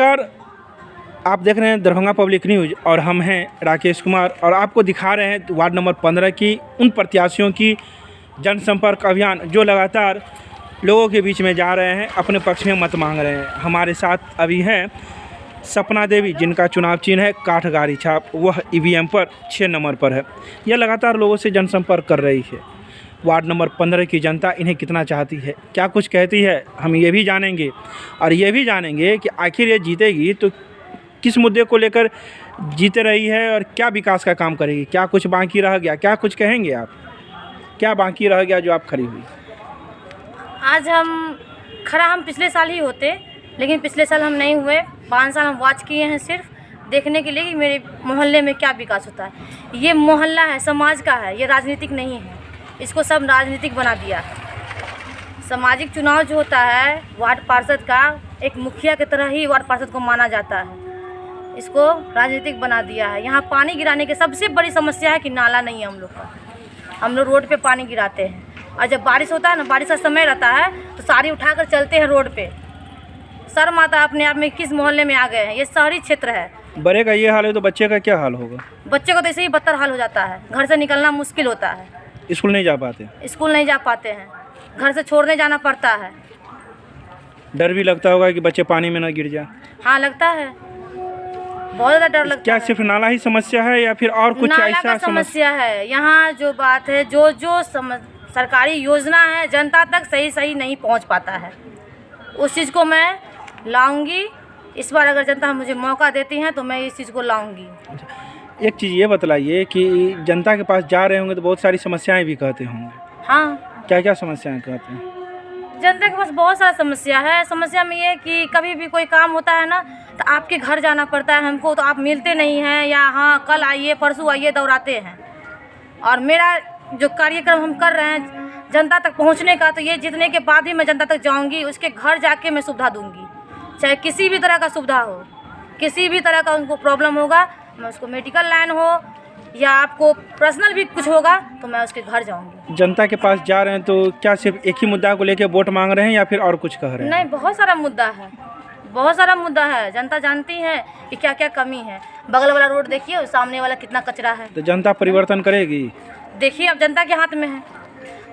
नमस्कार, आप देख रहे हैं दरभंगा पब्लिक न्यूज़ और हम हैं राकेश कुमार और आपको दिखा रहे हैं वार्ड नंबर 15 की उन प्रत्याशियों की जनसंपर्क अभियान जो लगातार लोगों के बीच में जा रहे हैं, अपने पक्ष में मत मांग रहे हैं। हमारे साथ अभी हैं सपना देवी, जिनका चुनाव चिन्ह है काठगाड़ी छाप, वह ईवीएम पर 6 नंबर पर है। यह लगातार लोगों से जनसंपर्क कर रही है। वार्ड नंबर 15 की जनता इन्हें कितना चाहती है, क्या कुछ कहती है, हम ये भी जानेंगे और ये भी जानेंगे कि आखिर ये जीतेगी तो किस मुद्दे को लेकर जीते रही है और क्या विकास का काम करेगी, क्या कुछ बाकी रह गया, क्या कुछ कहेंगे आप, क्या बाकी रह गया जो आप खड़ी हुई? आज हम पिछले साल ही होते, लेकिन पिछले साल हम नहीं हुए। 5 साल हम वॉच किए हैं सिर्फ देखने के लिए कि मेरे मोहल्ले में क्या विकास होता है। ये मोहल्ला है, समाज का है, ये राजनीतिक नहीं है। इसको सब राजनीतिक बना दिया है। सामाजिक चुनाव जो होता है वार्ड पार्षद का, एक मुखिया की तरह ही वार्ड पार्षद को माना जाता है। इसको राजनीतिक बना दिया है। यहाँ पानी गिराने की सबसे बड़ी समस्या है कि नाला नहीं है हम लोग का। हम लोग रोड पे पानी गिराते हैं और जब बारिश होता है ना, बारिश का समय रहता है तो सारी उठाकर चलते हैं रोड पे। शर्म आता है अपने आप में, किस मोहल्ले में आ गए हैं। ये शहरी क्षेत्र है। बड़े का ये हाल है तो बच्चे का क्या हाल होगा? बच्चे को तो ऐसे ही बदतर हाल हो जाता है। घर से निकलना मुश्किल होता है, स्कूल नहीं जा पाते, स्कूल नहीं जा पाते हैं, घर से छोड़ने जाना पड़ता है। डर भी लगता होगा कि बच्चे पानी में ना गिर जाए। हाँ, लगता है, बहुत ज़्यादा डर लगता क्या है। सिर्फ नाला ही समस्या है या फिर और कुछ नाला ऐसा का समस्या है। यहाँ जो बात है, जो सरकारी योजना है जनता तक सही नहीं पहुँच पाता है। उस चीज़ को मैं लाऊंगी। इस बार अगर जनता मुझे मौका देती है तो मैं इस चीज़ को लाऊंगी। एक चीज़ ये बतलाइए कि जनता के पास जा रहे होंगे तो बहुत सारी समस्याएं भी कहते होंगे। हाँ, क्या क्या समस्याएं कहते हैं? जनता के पास बहुत सारा समस्या है। समस्या में ये है कि कभी भी कोई काम होता है ना तो आपके घर जाना पड़ता है हमको, तो आप मिलते नहीं हैं, या हाँ कल आइए परसों आइए दौड़ाते हैं। और मेरा जो कार्यक्रम हम कर रहे हैं जनता तक पहुंचने का, तो ये जीतने के बाद ही मैं जनता तक जाऊंगी। उसके घर जाके मैं सुविधा दूंगी, चाहे किसी भी तरह का सुविधा हो, किसी भी तरह का उनको प्रॉब्लम होगा, मैं उसको मेडिकल लाइन हो या आपको पर्सनल भी कुछ होगा तो मैं उसके घर जाऊंगी। जनता के पास जा रहे हैं तो क्या सिर्फ एक ही मुद्दा को लेकर वोट मांग रहे हैं या फिर और कुछ कह रहे हैं? नहीं, बहुत सारा मुद्दा है, बहुत सारा मुद्दा है। जनता जानती है कि क्या क्या कमी है। बगल वाला रोड देखिए, सामने वाला कितना कचरा है। तो जनता परिवर्तन करेगी? देखिए, अब जनता के हाथ में है।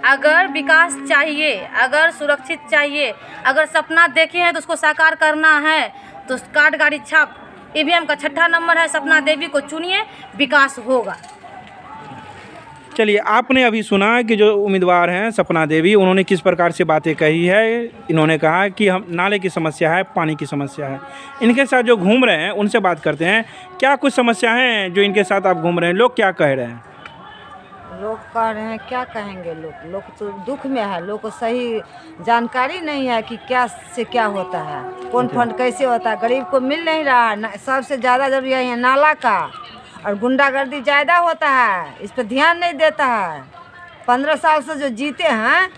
अगर विकास चाहिए, अगर सुरक्षित चाहिए, अगर सपना देखे हैं तो उसको साकार करना है, तो काठगाड़ी छाप ईवीएम का 6ठा नंबर है, सपना देवी को चुनिए, विकास होगा। चलिए, आपने अभी सुना कि जो उम्मीदवार हैं सपना देवी, उन्होंने किस प्रकार से बातें कही है। इन्होंने कहा कि हम नाले की समस्या है, पानी की समस्या है। इनके साथ जो घूम रहे हैं उनसे बात करते हैं, क्या कुछ समस्याएं हैं जो इनके साथ आप घूम रहे हैं, लोग क्या कह रहे हैं? लोग कह रहे हैं, क्या कहेंगे लोग तो दुख में है। लोग को सही जानकारी नहीं है कि क्या से क्या होता है, कौन फंड कैसे होता है, गरीब को मिल नहीं रहा है। सबसे ज़्यादा जरूरी है नाला का, और गुंडागर्दी ज़्यादा होता है, इस पर ध्यान नहीं देता है। 15 साल से जो जीते हैं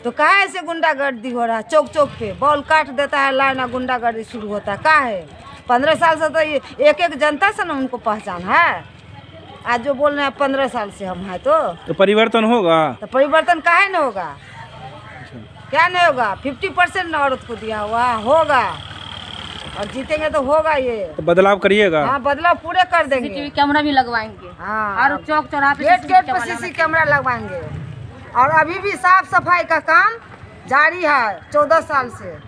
तो काहे ऐसे गुंडागर्दी हो रहा है? चौक चौक पे बॉल काट देता है लाइन, गुंडागर्दी शुरू होता है। काहे 15 साल से तो ये एक जनता से ना उनको पहचान है। आज जो बोल रहे हैं 15 साल से हम हैं तो परिवर्तन होगा? तो परिवर्तन काहे नहीं होगा? क्या नहीं होगा? 50% औरत को दिया हुआ होगा, और जीतेंगे तो होगा। ये तो बदलाव करिएगा? हाँ, बदलाव पूरे कर देंगे। सीसीटीवी कैमरा भी लगवाएंगे। हाँ, और चौक चौराहे पे गेट पर सीसी कैमरा लगवाएंगे। और अभी भी साफ सफाई का काम जारी है 14 साल से।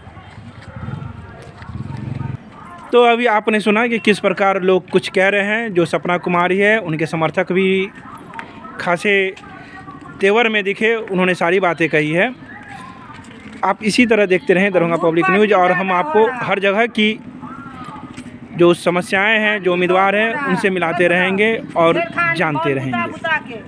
तो अभी आपने सुना कि किस प्रकार लोग कुछ कह रहे हैं। जो सपना कुमारी है, उनके समर्थक भी खासे तेवर में दिखे, उन्होंने सारी बातें कही है। आप इसी तरह देखते रहें दरभंगा पब्लिक न्यूज़ और हम आपको हर जगह की जो समस्याएं हैं, जो उम्मीदवार हैं, उनसे मिलाते रहेंगे और जानते रहेंगे।